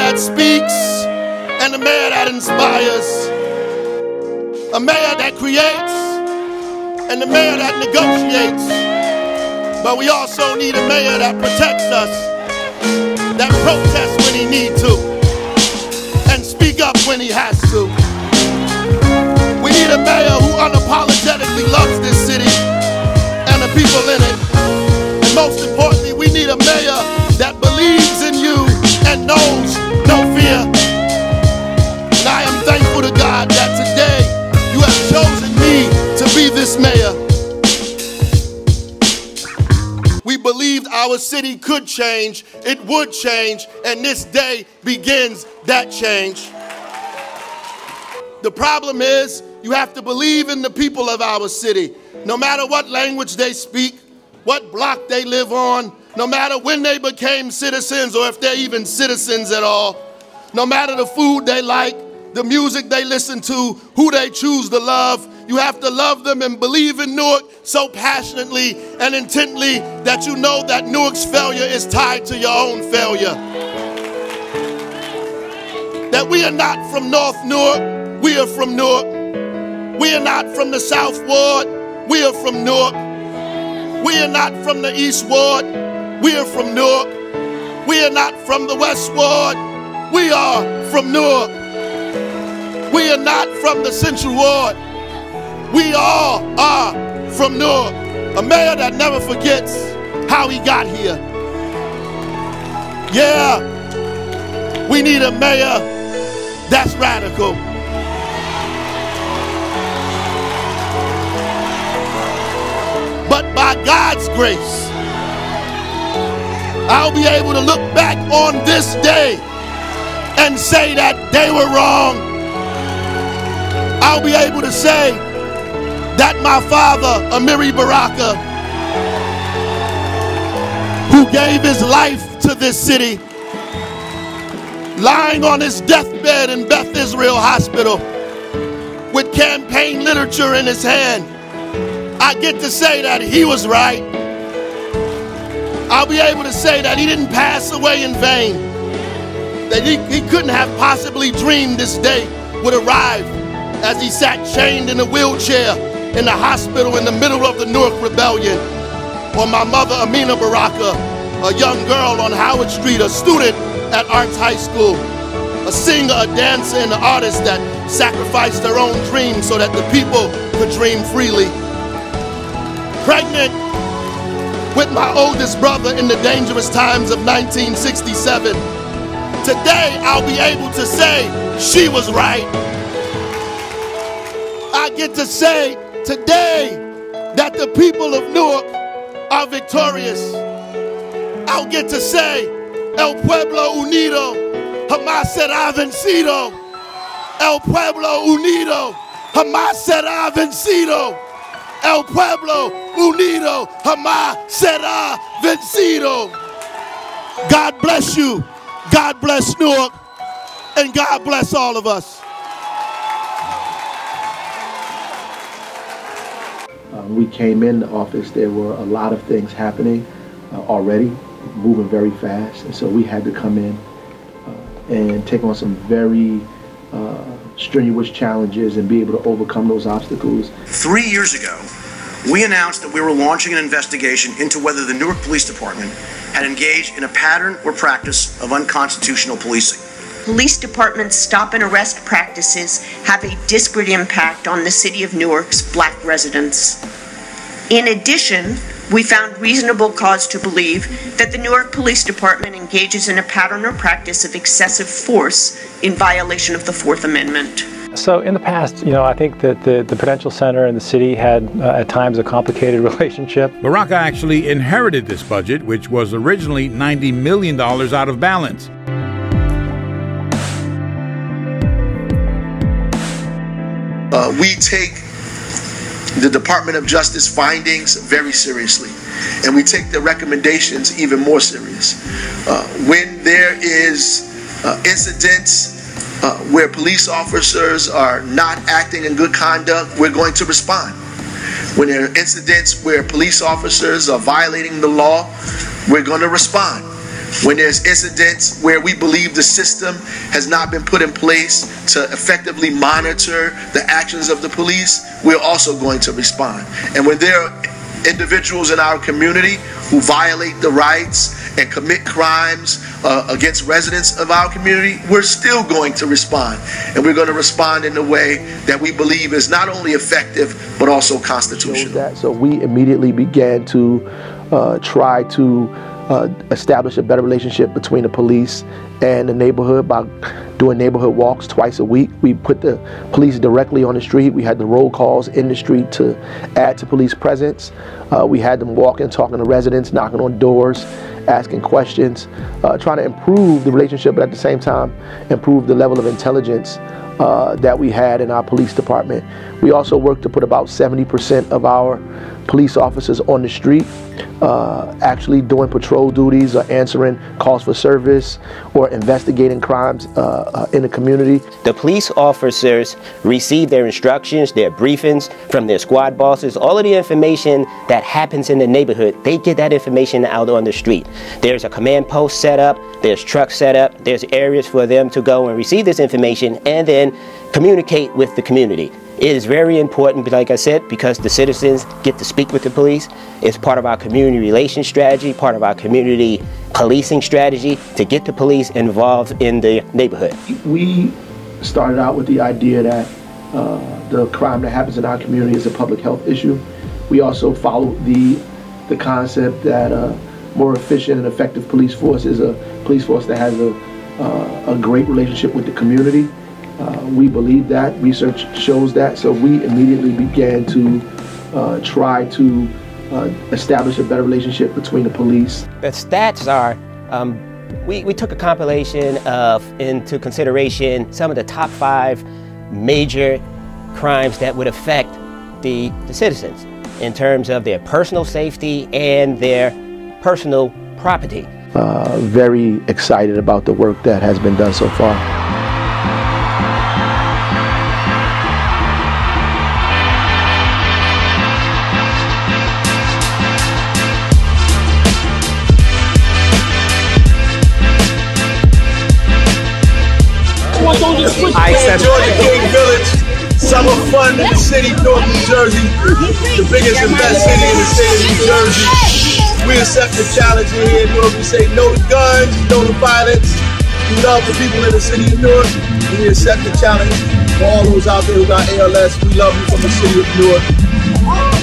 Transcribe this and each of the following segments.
that speaks and a mayor that inspires, a mayor that creates and a mayor that negotiates. But we also need a mayor that protects us, that protests when he needs to, and speak up when he has to. We need a mayor who unapologetically loves this city and the people in it. And most importantly, we need a mayor that believes in you and knows no fear. And I am thankful to God that today you have chosen me to be this mayor. We believed our city could change, it would change, and this day begins that change. The problem is, you have to believe in the people of our city, no matter what language they speak, what block they live on, no matter when they became citizens or if they're even citizens at all, no matter the food they like, the music they listen to, who they choose to love. You have to love them and believe in Newark so passionately and intently that you know that Newark's failure is tied to your own failure. That we are not from North Newark, we are from Newark. We are not from the South Ward, we are from Newark. We are not from the East Ward, we are from Newark. We are not from the West Ward, we are from Newark. We are not from the Central Ward, we all are from Newark. A mayor that never forgets how he got here. Yeah, we need a mayor that's radical. But by God's grace, I'll be able to look back on this day and say that they were wrong. I'll be able to say that my father, Amiri Baraka, who gave his life to this city, lying on his deathbed in Beth Israel Hospital with campaign literature in his hand, I get to say that he was right. I'll be able to say that he didn't pass away in vain, that he couldn't have possibly dreamed this day would arrive as he sat chained in a wheelchair in the hospital in the middle of the Newark Rebellion. Or my mother, Amina Baraka, a young girl on Howard Street, a student at Arts High School, a singer, a dancer, and an artist that sacrificed their own dreams so that the people could dream freely. Pregnant with my oldest brother in the dangerous times of 1967. Today, I'll be able to say she was right. I get to say today that the people of Newark are victorious. I'll get to say, El Pueblo Unido, jamás será vencido. El Pueblo Unido, jamás será vencido. El Pueblo Unido, jamás será vencido. God bless you, God bless Newark, and God bless all of us. We came in the office, there were a lot of things happening already, moving very fast, and so we had to come in and take on some very strenuous challenges and be able to overcome those obstacles. 3 years ago, we announced that we were launching an investigation into whether the Newark Police Department had engaged in a pattern or practice of unconstitutional policing. Police departments' stop and arrest practices have a disparate impact on the city of Newark's black residents. In addition, we found reasonable cause to believe that the Newark Police Department engages in a pattern or practice of excessive force in violation of the Fourth Amendment. So in the past, I think that the Prudential Center and the city had at times a complicated relationship. Baraka actually inherited this budget, which was originally $90 million out of balance. We take the Department of Justice findings very seriously, and we take the recommendations even more serious. When there is incidents where police officers are not acting in good conduct, we're going to respond. When there are incidents where police officers are violating the law, we're going to respond. When there's incidents where we believe the system has not been put in place to effectively monitor the actions of the police, we're also going to respond. And when there are individuals in our community who violate the rights and commit crimes against residents of our community, we're still going to respond. And we're going to respond in a way that we believe is not only effective, but also constitutional. So we immediately began to try to establish a better relationship between the police and the neighborhood by doing neighborhood walks twice a week. We put the police directly on the street. We had the roll calls in the street to add to police presence. We had them walking, talking to residents, knocking on doors, asking questions, trying to improve the relationship, but at the same time improve the level of intelligence that we had in our police department. We also worked to put about 70% of our police officers on the street, actually doing patrol duties or answering calls for service or investigating crimes in the community. The police officers receive their instructions, their briefings from their squad bosses, all of the information that happens in the neighborhood, they get that information out on the street. There's a command post set up, there's trucks set up, there's areas for them to go and receive this information and then communicate with the community. It is very important, like I said, because the citizens get to speak with the police. It's part of our community relations strategy, part of our community policing strategy to get the police involved in the neighborhood. We started out with the idea that the crime that happens in our community is a public health issue. We also followed the concept that a more efficient and effective police force is a police force that has a great relationship with the community. We believe that, research shows that, so we immediately began to try to establish a better relationship between the police. The stats are, we took a compilation of into consideration some of the top 5 major crimes that would affect the citizens in terms of their personal safety and their personal property. Very excited about the work that has been done so far. Georgia King Village, summer fun in the city, Newark, New Jersey, the biggest and best city in the state of New Jersey. We accept the challenge here in Newark. We say no to guns, no to violence. We love the people in the city of Newark. We accept the challenge. For all those out there who got ALS, we love you from the city of Newark. 1,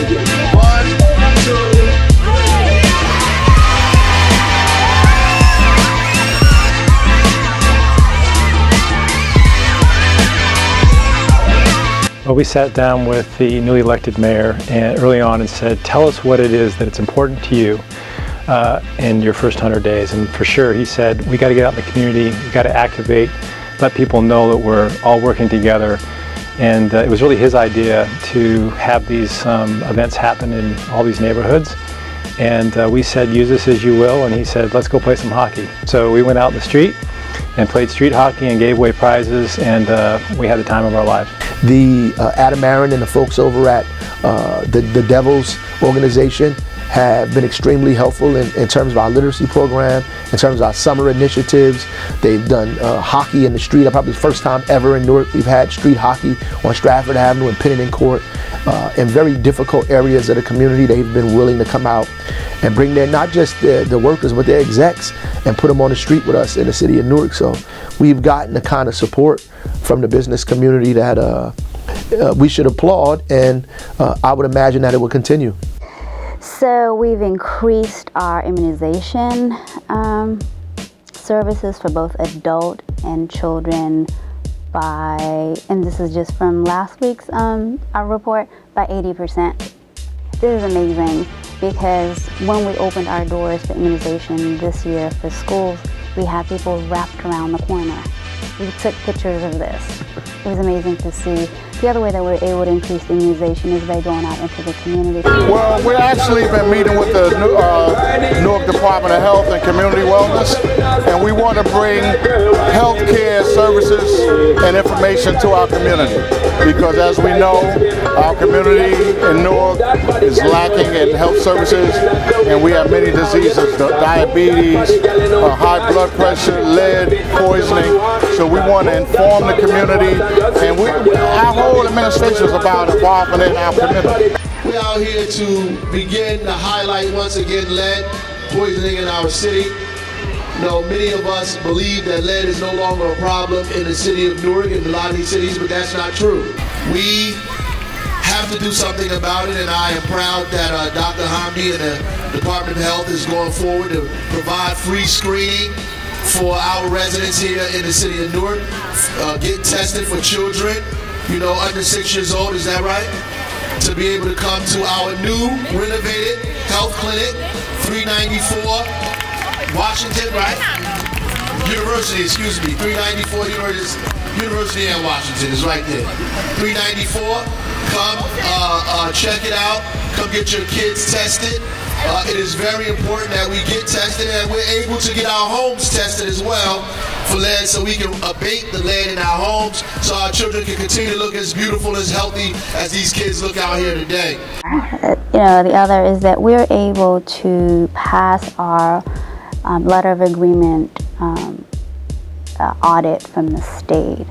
2, Well, we sat down with the newly elected mayor early on and said, tell us what it is that it's important to you in your first 100 days. And for sure, he said, we got to get out in the community, we got to activate, let people know that we're all working together. And it was really his idea to have these events happen in all these neighborhoods. And we said, use this as you will. And he said, let's go play some hockey. So we went out in the street and played street hockey and gave away prizes, and we had the time of our lives. The Adam Aaron and the folks over at the Devils organization have been extremely helpful in terms of our literacy program, in terms of our summer initiatives. They've done hockey in the street. Probably the first time ever in Newark we've had street hockey on Stratford Avenue and Pennington Court. In very difficult areas of the community, they've been willing to come out and bring their, not just the workers, but their execs, and put them on the street with us in the city of Newark. So we've gotten the kind of support from the business community that we should applaud, and I would imagine that it will continue. So we've increased our immunization services for both adult and children by, and this is just from last week's our report, by 80%. This is amazing because when we opened our doors for immunization this year for schools, we had people wrapped around the corner. We took pictures of this. It was amazing to see. The other way that we're able to increase immunization is by going out into the community. Well, we've actually been meeting with the Newark Department of Health and Community Wellness, and we want to bring health care services and information to our community. Because as we know, our community in Newark is lacking in health services, and we have many diseases, diabetes, high blood pressure, lead, poisoning. So we want to inform the community, and our whole administration is about involvement in our community. We're out here to begin to highlight once again lead poisoning in our city. You know, many of us believe that lead is no longer a problem in the city of Newark and a lot of these cities, but that's not true. We have to do something about it, and I am proud that Dr. Hamdi and the Department of Health is going forward to provide free screening for our residents here in the city of Newark. Get tested for children, you know, under 6 years old, is that right? To be able to come to our new renovated health clinic, 394 Washington, right? University, excuse me, 394 University in Washington is right there. 394, come check it out, come get your kids tested. It is very important that we get tested and we're able to get our homes tested as well for lead, so we can abate the lead in our homes, so our children can continue to look as beautiful, as healthy as these kids look out here today. You know, the other is that we're able to pass our letter of agreement audit from the state.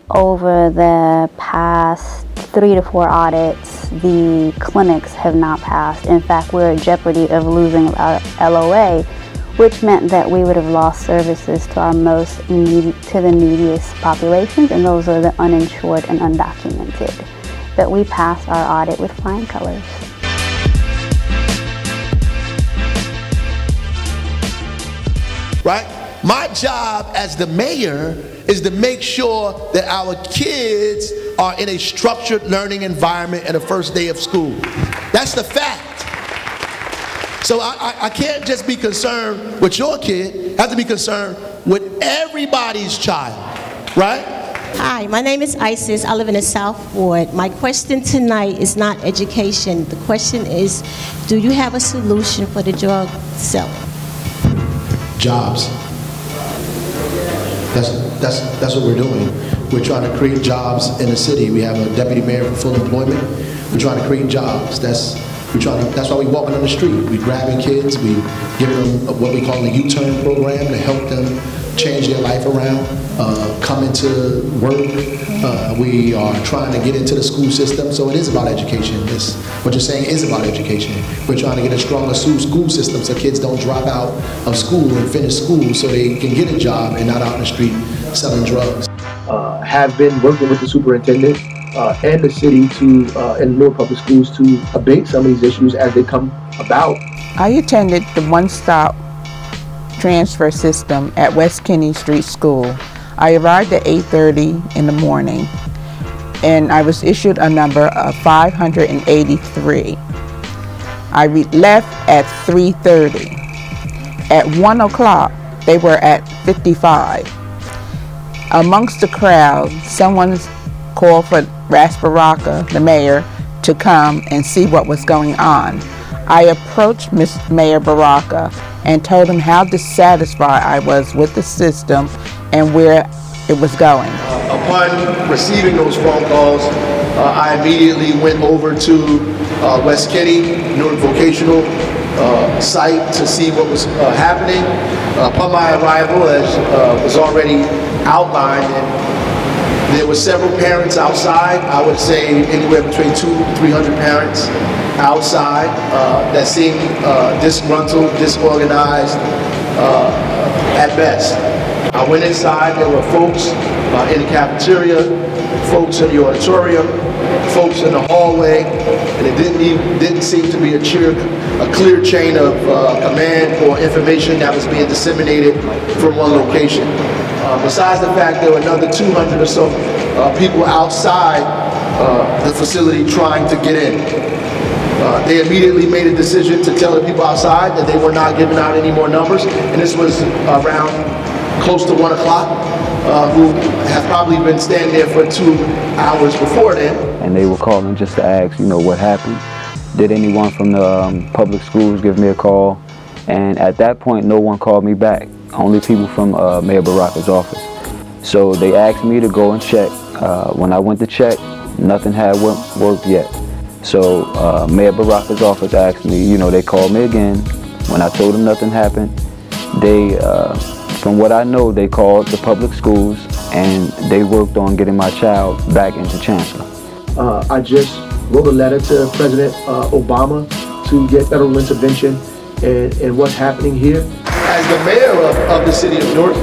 Over the past 3 to 4 audits, the clinics have not passed. In fact, we're at jeopardy of losing our LOA, which meant that we would have lost services to our the neediest populations, and those are the uninsured and undocumented. But we passed our audit with flying colors. Right? My job as the mayor is to make sure that our kids are in a structured learning environment at the first day of school. That's the fact. So I can't just be concerned with your kid. I have to be concerned with everybody's child, right? Hi, my name is Isis. I live in the South Ward. My question tonight is not education. The question is, do you have a solution for the drug seller? Jobs. That's what we're doing. We're trying to create jobs in the city. We have a deputy mayor for full employment. We're trying to create jobs. That's why we're walking on the street. We're grabbing kids. We're giving them what we call a U-turn program to help them change their life around, come into work. We are trying to get into the school system, so it is about education. What you're saying is about education. We're trying to get a stronger school system so kids don't drop out of school and finish school so they can get a job and not out in the street selling drugs. Have been working with the superintendent and the city and Newark Public Schools to abate some of these issues as they come about. I attended the one-stop transfer system at West Kenny Street School. I arrived at 8:30 in the morning and I was issued a number of 583. I left at 3:30. At 1 o'clock, they were at 55. Amongst the crowd, someone called for Ras Baraka, the mayor, to come and see what was going on. I approached Mayor Baraka and told him how dissatisfied I was with the system and where it was going. Upon receiving those phone calls, I immediately went over to West Kenny, Newark Vocational site to see what was happening. Upon my arrival, as was already outlined, there were several parents outside. I would say anywhere between 200 to 300 parents outside that seemed disgruntled, disorganized at best. I went inside, there were folks in the cafeteria, folks in the auditorium, folks in the hallway, and it didn't seem to be a clear chain of command or information that was being disseminated from one location. Besides the fact there were another 200 or so people outside the facility trying to get in. They immediately made a decision to tell the people outside that they were not giving out any more numbers, and this was around close to 1 o'clock, who have probably been standing there for 2 hours before then. And they were calling just to ask, you know, what happened. Did anyone from the public schools give me a call? And at that point, no one called me back. Only people from Mayor Baraka's office. So they asked me to go and check. When I went to check, nothing had worked yet. So Mayor Baraka's office asked me, you know, they called me again. When I told them nothing happened, they, from what I know, they called the public schools and they worked on getting my child back into Chancellor. I just wrote a letter to President Obama to get federal intervention in what's happening here. As the mayor of the city of Newark,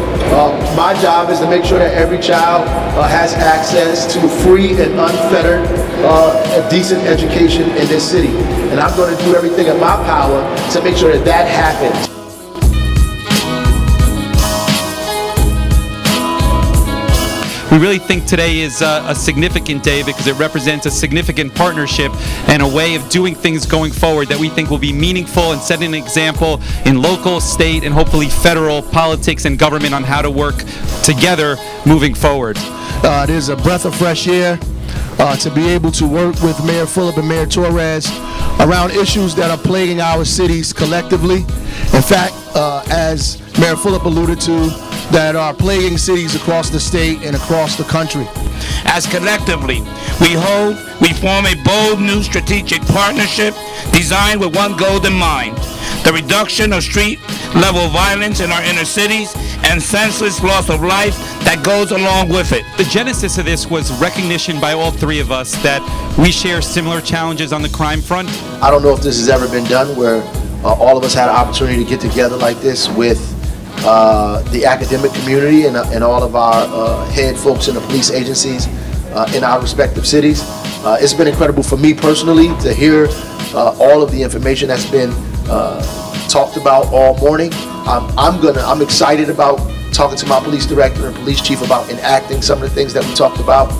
my job is to make sure that every child has access to free and unfettered, a decent education in this city. And I'm going to do everything in my power to make sure that that happens. We really think today is a significant day because it represents a significant partnership and a way of doing things going forward that we think will be meaningful and set an example in local, state, and hopefully federal politics and government on how to work together moving forward. It is a breath of fresh air to be able to work with Mayor Fulop and Mayor Torres around issues that are plaguing our cities collectively. In fact, as Mayor Fulop alluded to, that are plaguing cities across the state and across the country. As collectively, we form a bold new strategic partnership designed with one goal in mind: the reduction of street-level violence in our inner cities and senseless loss of life that goes along with it. The genesis of this was recognition by all three of us that we share similar challenges on the crime front. I don't know if this has ever been done where all of us had an opportunity to get together like this with the academic community and all of our head folks in the police agencies in our respective cities. It's been incredible for me personally to hear all of the information that's been talked about all morning. I'm excited about talking to my police director and police chief about enacting some of the things that we talked about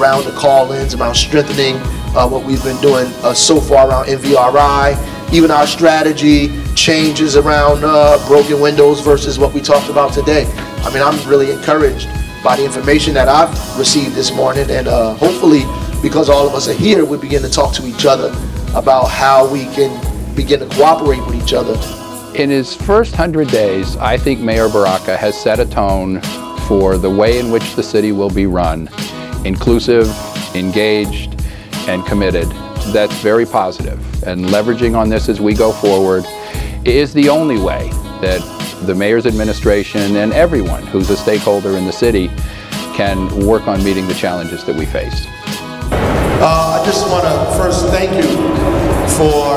around the call-ins, about strengthening what we've been doing so far around NVRI, even our strategy changes around broken windows versus what we talked about today. I mean, I'm really encouraged by the information that I've received this morning, and hopefully, because all of us are here, we begin to talk to each other about how we can begin to cooperate with each other. In his first 100 days, I think Mayor Baraka has set a tone for the way in which the city will be run: inclusive, engaged, and committed. That's very positive, and leveraging on this as we go forward is the only way that the mayor's administration and everyone who's a stakeholder in the city can work on meeting the challenges that we face. I just want to first thank you for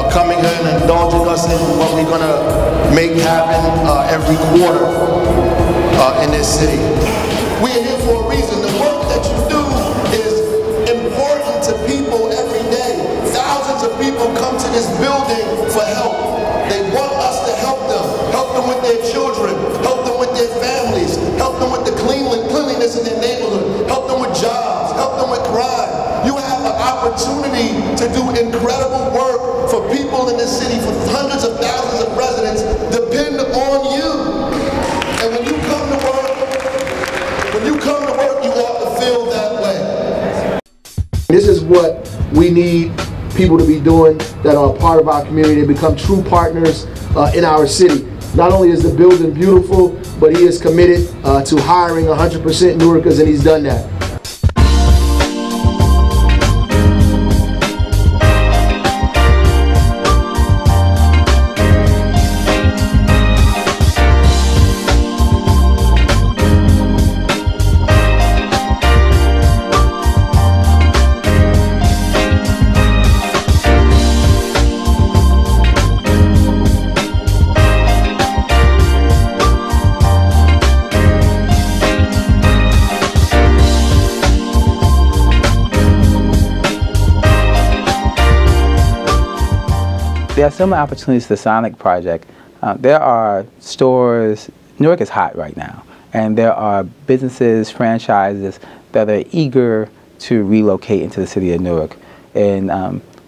coming here and indulging us in what we're going to make happen every quarter in this city. We are here for a reason. The work that you do is important to people every day. Thousands of people come to this building for help. They want us to help them with their children, help them with their families, help them with the cleanliness in their neighborhood, help them with jobs, help them with crime. You have an opportunity to do incredible work for people in this city, for hundreds of thousands of residents depend on you. And when you come to work, you ought to feel that way. This is what we need people to be doing that are a part of our community, to become true partners in our city. Not only is the building beautiful, but he is committed to hiring 100% Newarkers, and he's done that. There are similar opportunities to the Sonic project. There are stores, Newark is hot right now, and there are businesses, franchises that are eager to relocate into the city of Newark. And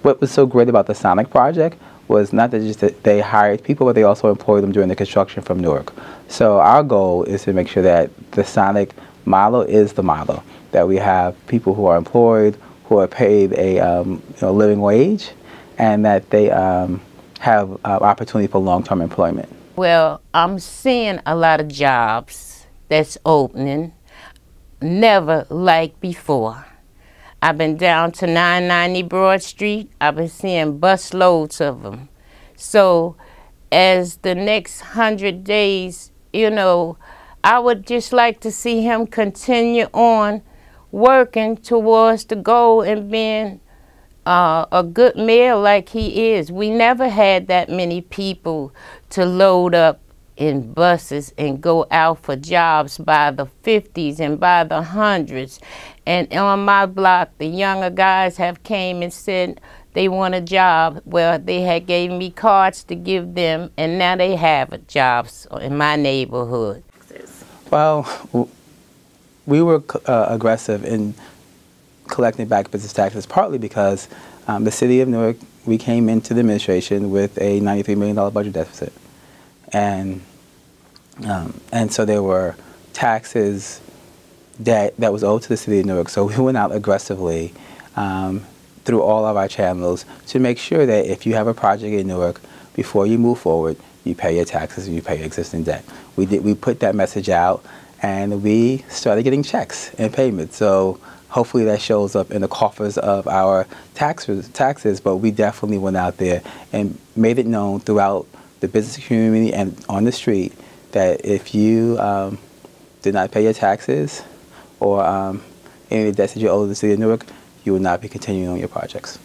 what was so great about the Sonic project was not that just that they hired people, but they also employed them during the construction from Newark. So our goal is to make sure that the Sonic model is the model, that we have people who are employed, who are paid a living wage, and that they have opportunity for long-term employment. Well, I'm seeing a lot of jobs that's opening, never like before. I've been down to 990 Broad Street. I've been seeing bus loads of them. So as the next 100 days, you know, I would just like to see him continue on working towards the goal and being a good mayor like he is. We never had that many people to load up in buses and go out for jobs by the 50s and by the hundreds. And on my block, the younger guys have came and said they want a job. Well, they had gave me cards to give them, and now they have jobs in my neighborhood. Well, we were aggressive in collecting back business taxes, partly because the city of Newark, we came into the administration with a $93 million budget deficit. And so there were taxes that was owed to the city of Newark. So we went out aggressively through all of our channels to make sure that if you have a project in Newark, before you move forward, you pay your taxes and you pay your existing debt. We put that message out, and we started getting checks and payments. So hopefully that shows up in the coffers of our taxes, but we definitely went out there and made it known throughout the business community and on the street that if you did not pay your taxes or any of the debts that you owe the city of Newark, you will not be continuing on your projects.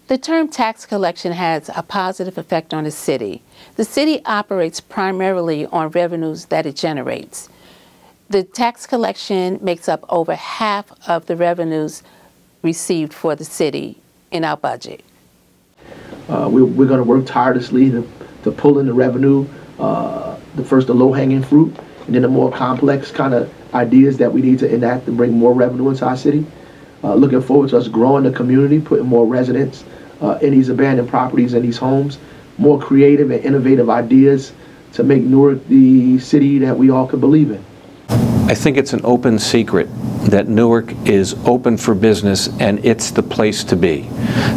The term tax collection has a positive effect on the city. The city operates primarily on revenues that it generates. The tax collection makes up over half of the revenues received for the city in our budget. We're going to work tirelessly to pull in the revenue, the low-hanging fruit, and then the more complex kind of ideas that we need to enact to bring more revenue into our city. Looking forward to us growing the community, putting more residents in these abandoned properties and these homes, more creative and innovative ideas to make Newark the city that we all can believe in. I think it's an open secret that Newark is open for business and it's the place to be.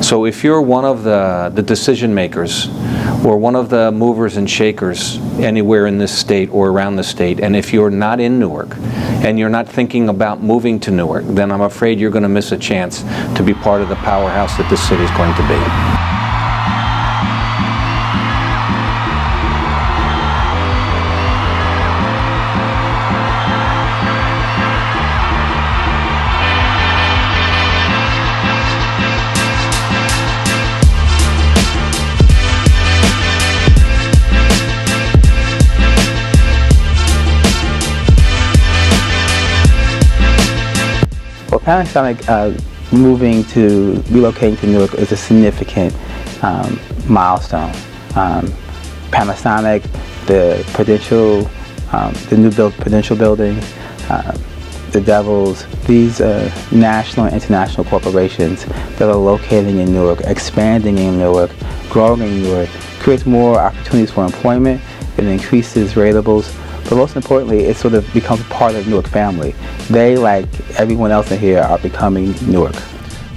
So if you're one of the decision makers or one of the movers and shakers anywhere in this state or around the state, and if you're not in Newark and you're not thinking about moving to Newark, then I'm afraid you're going to miss a chance to be part of the powerhouse that this city is going to be. Panasonic relocating to Newark is a significant milestone. Panasonic, the new Prudential building, the Devils, these national and international corporations that are locating in Newark, expanding in Newark, growing in Newark, creates more opportunities for employment, it increases ratables. But most importantly, it sort of becomes part of the Newark family. They, like everyone else in here, are becoming Newark.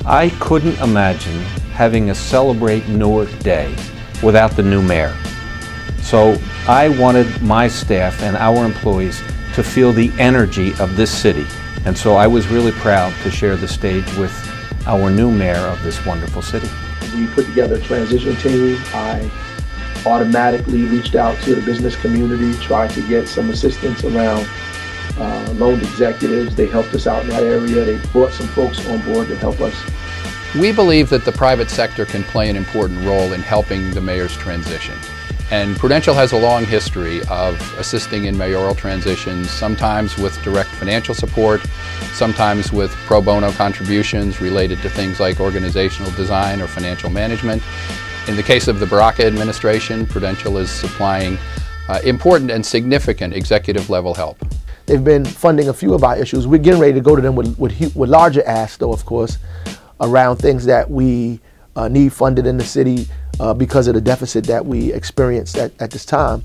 I couldn't imagine having a Celebrate Newark Day without the new mayor. So I wanted my staff and our employees to feel the energy of this city. And so I was really proud to share the stage with our new mayor of this wonderful city. We put together a transition team. I automatically reached out to the business community, tried to get some assistance around loan executives. They helped us out in that area. They brought some folks on board to help us. We believe that the private sector can play an important role in helping the mayor's transition. And Prudential has a long history of assisting in mayoral transitions, sometimes with direct financial support, sometimes with pro bono contributions related to things like organizational design or financial management. In the case of the Baraka administration, Prudential is supplying important and significant executive level help. They've been funding a few of our issues. We're getting ready to go to them with larger asks, though, of course, around things that we need funded in the city because of the deficit that we experienced at this time.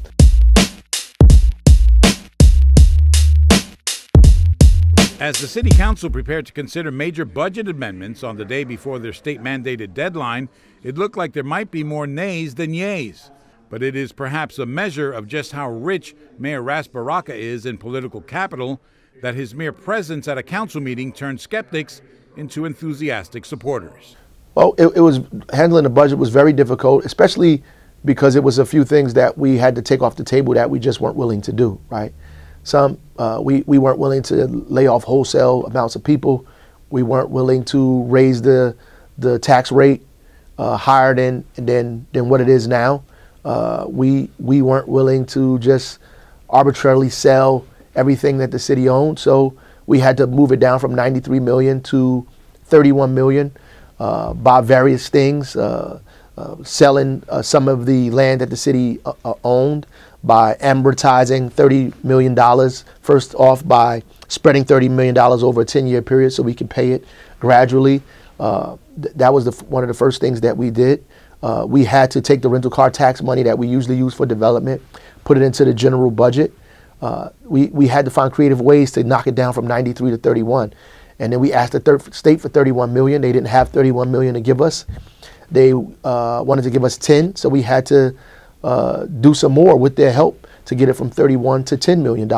As the City Council prepared to consider major budget amendments on the day before their state-mandated deadline, it looked like there might be more nays than yays. But it is perhaps a measure of just how rich Mayor Ras Baraka is in political capital that his mere presence at a council meeting turned skeptics into enthusiastic supporters. Well, it was handling the budget was very difficult, especially because it was a few things that we had to take off the table that we just weren't willing to do, right? Some, we weren't willing to lay off wholesale amounts of people. We weren't willing to raise the tax rate higher than what it is now. We weren't willing to just arbitrarily sell everything that the city owned. So we had to move it down from 93 million to 31 million by various things, selling some of the land that the city owned, by amortizing $30 million, first off by spreading $30 million over a 10-year period so we can pay it gradually. That was one of the first things that we did. We had to take the rental car tax money that we usually use for development, put it into the general budget. We had to find creative ways to knock it down from 93 to 31. And then we asked the state for 31 million. They didn't have 31 million to give us. They wanted to give us 10, so we had to do some more with their help to get it from 31 to $10 million.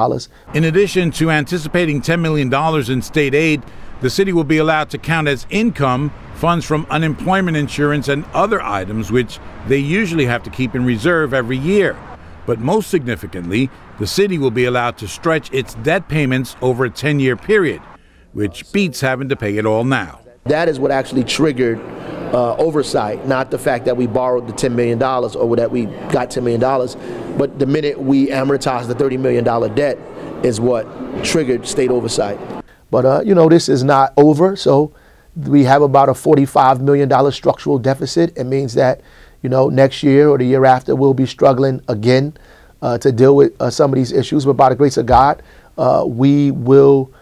In addition to anticipating $10 million in state aid, the city will be allowed to count as income funds from unemployment insurance and other items which they usually have to keep in reserve every year. But most significantly, the city will be allowed to stretch its debt payments over a 10-year period, which beats having to pay it all now. That is what actually triggered oversight, not the fact that we borrowed the $10 million or that we got $10 million, but the minute we amortized the $30 million debt is what triggered state oversight. But, you know, this is not over, so we have about a $45 million structural deficit. It means that, you know, next year or the year after we'll be struggling again to deal with some of these issues. But by the grace of God, we will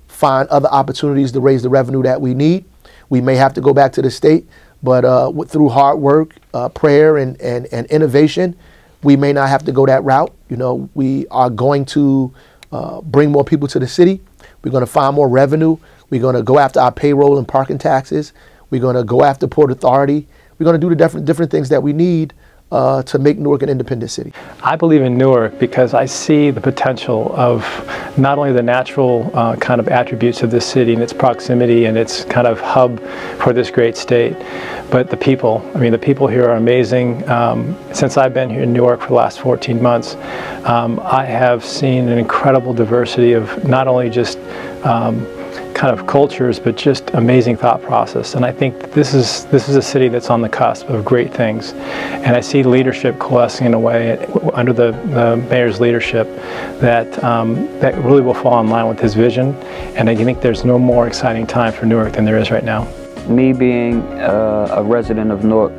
find other opportunities to raise the revenue that we need. We may have to go back to the state, but through hard work, prayer, and innovation, we may not have to go that route. You know, we are going to bring more people to the city. We're going to find more revenue. We're going to go after our payroll and parking taxes. We're going to go after Port Authority. We're going to do the different things that we need to make Newark an independent city. I believe in Newark because I see the potential of not only the natural kind of attributes of this city and its proximity and its kind of hub for this great state, but the people. I mean, the people here are amazing. Since I've been here in Newark for the last 14 months, I have seen an incredible diversity of not only just kind of cultures, but just amazing thought process. And I think this is a city that's on the cusp of great things. And I see leadership coalescing in a way under the mayor's leadership that that really will fall in line with his vision. And I think there's no more exciting time for Newark than there is right now. Me being a resident of Newark,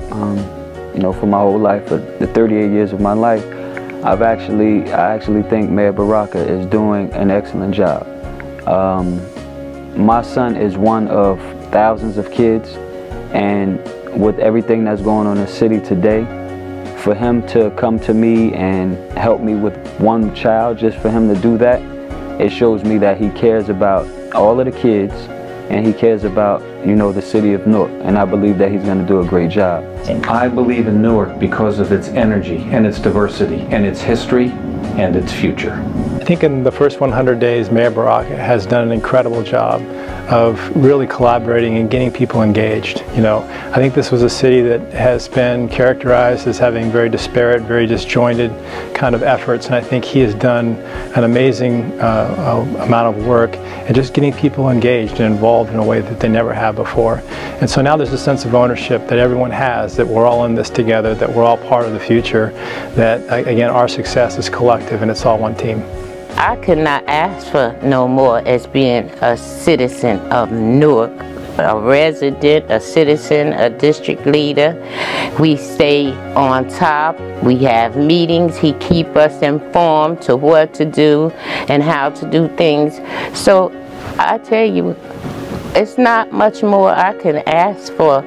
you know, for my whole life, for the 38 years of my life, I actually think Mayor Baraka is doing an excellent job. My son is one of thousands of kids, and with everything that's going on in the city today, for him to come to me and help me with one child, just for him to do that, it shows me that he cares about all of the kids and he cares about, you know, the city of Newark, and I believe that he's going to do a great job. I believe in Newark because of its energy and its diversity and its history and its future. I think in the first 100 days, Mayor Baraka has done an incredible job of really collaborating and getting people engaged. You know, I think this was a city that has been characterized as having very disparate, very disjointed kind of efforts, and I think he has done an amazing amount of work at just getting people engaged and involved in a way that they never have before. And so now there's a sense of ownership that everyone has, that we're all in this together, that we're all part of the future, that again our success is collective and it's all one team. I could not ask for no more as being a citizen of Newark, a resident, a citizen, a district leader. We stay on top. We have meetings. He keeps us informed to what to do and how to do things. So I tell you, it's not much more I can ask for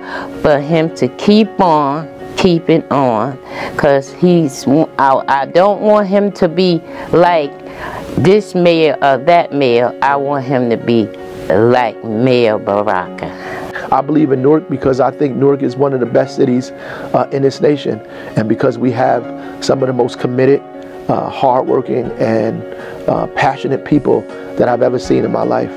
him to keep on keeping on, because I don't want him to be like this mayor or that mayor. I want him to be like Mayor Baraka. I believe in Newark because I think Newark is one of the best cities in this nation, and because we have some of the most committed, hardworking, and passionate people that I've ever seen in my life.